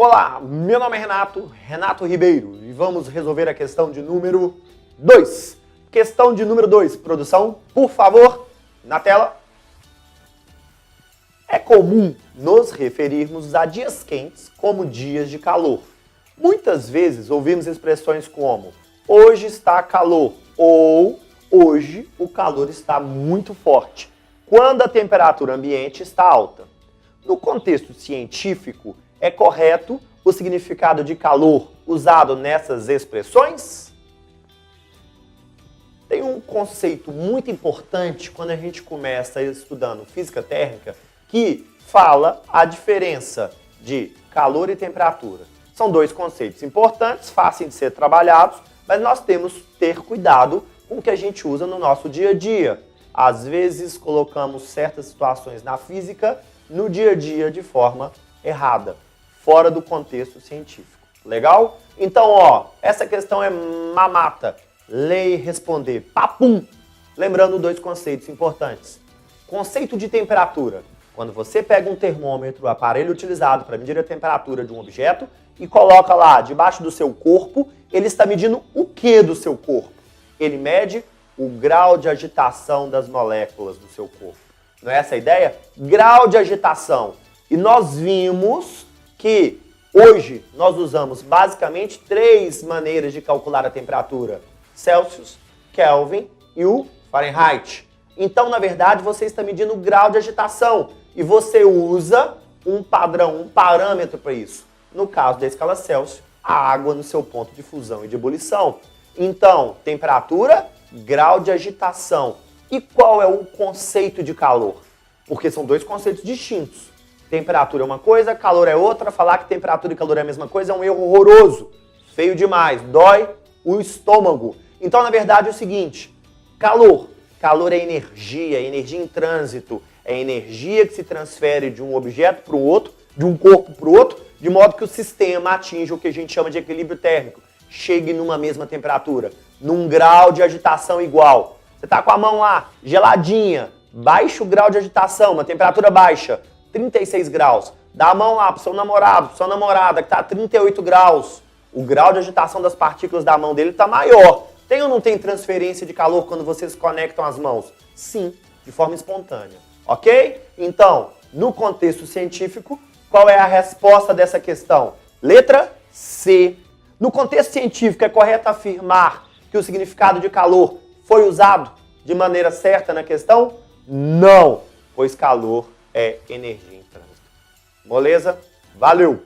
Olá, meu nome é Renato Ribeiro, e vamos resolver a questão de número 2. Questão de número 2, produção, por favor, na tela. É comum nos referirmos a dias quentes como dias de calor. Muitas vezes ouvimos expressões como hoje está calor ou hoje o calor está muito forte, quando a temperatura ambiente está alta. No contexto científico, é correto o significado de calor usado nessas expressões? Tem um conceito muito importante quando a gente começa estudando física térmica que fala a diferença de calor e temperatura. São dois conceitos importantes, fáceis de ser trabalhados, mas nós temos que ter cuidado com o que a gente usa no nosso dia a dia. Às vezes colocamos certas situações na física no dia a dia de forma errada, fora do contexto científico. Legal? Então, essa questão é mamata. Ler e responder. Papum! Lembrando dois conceitos importantes. Conceito de temperatura. Quando você pega um termômetro, o aparelho utilizado para medir a temperatura de um objeto, e coloca lá debaixo do seu corpo, ele está medindo o que do seu corpo? Ele mede o grau de agitação das moléculas do seu corpo. Não é essa a ideia? Grau de agitação. E nós vimos que hoje nós usamos basicamente 3 maneiras de calcular a temperatura: Celsius, Kelvin e o Fahrenheit. Então, na verdade, você está medindo o grau de agitação e você usa um padrão, um parâmetro para isso. No caso da escala Celsius, a água no seu ponto de fusão e de ebulição. Então, temperatura, grau de agitação. E qual é o conceito de calor? Porque são dois conceitos distintos. Temperatura é uma coisa, calor é outra. Falar que temperatura e calor é a mesma coisa é um erro horroroso. Feio demais, dói o estômago. Então, na verdade, é o seguinte: calor. Calor é energia em trânsito. É energia que se transfere de um objeto para o outro, de um corpo para o outro, de modo que o sistema atinja o que a gente chama de equilíbrio térmico. Chegue numa mesma temperatura, num grau de agitação igual. Você está com a mão lá, geladinha, baixo grau de agitação, uma temperatura baixa, 36 graus. Dá a mão lá para o seu namorado, para sua namorada, que está a 38 graus. O grau de agitação das partículas da mão dele está maior. Tem ou não tem transferência de calor quando vocês conectam as mãos? Sim, de forma espontânea. Ok? Então, no contexto científico, qual é a resposta dessa questão? Letra C. No contexto científico, é correto afirmar que o significado de calor foi usado de maneira certa na questão? Não, pois calor é energia em trânsito. Moleza? Valeu!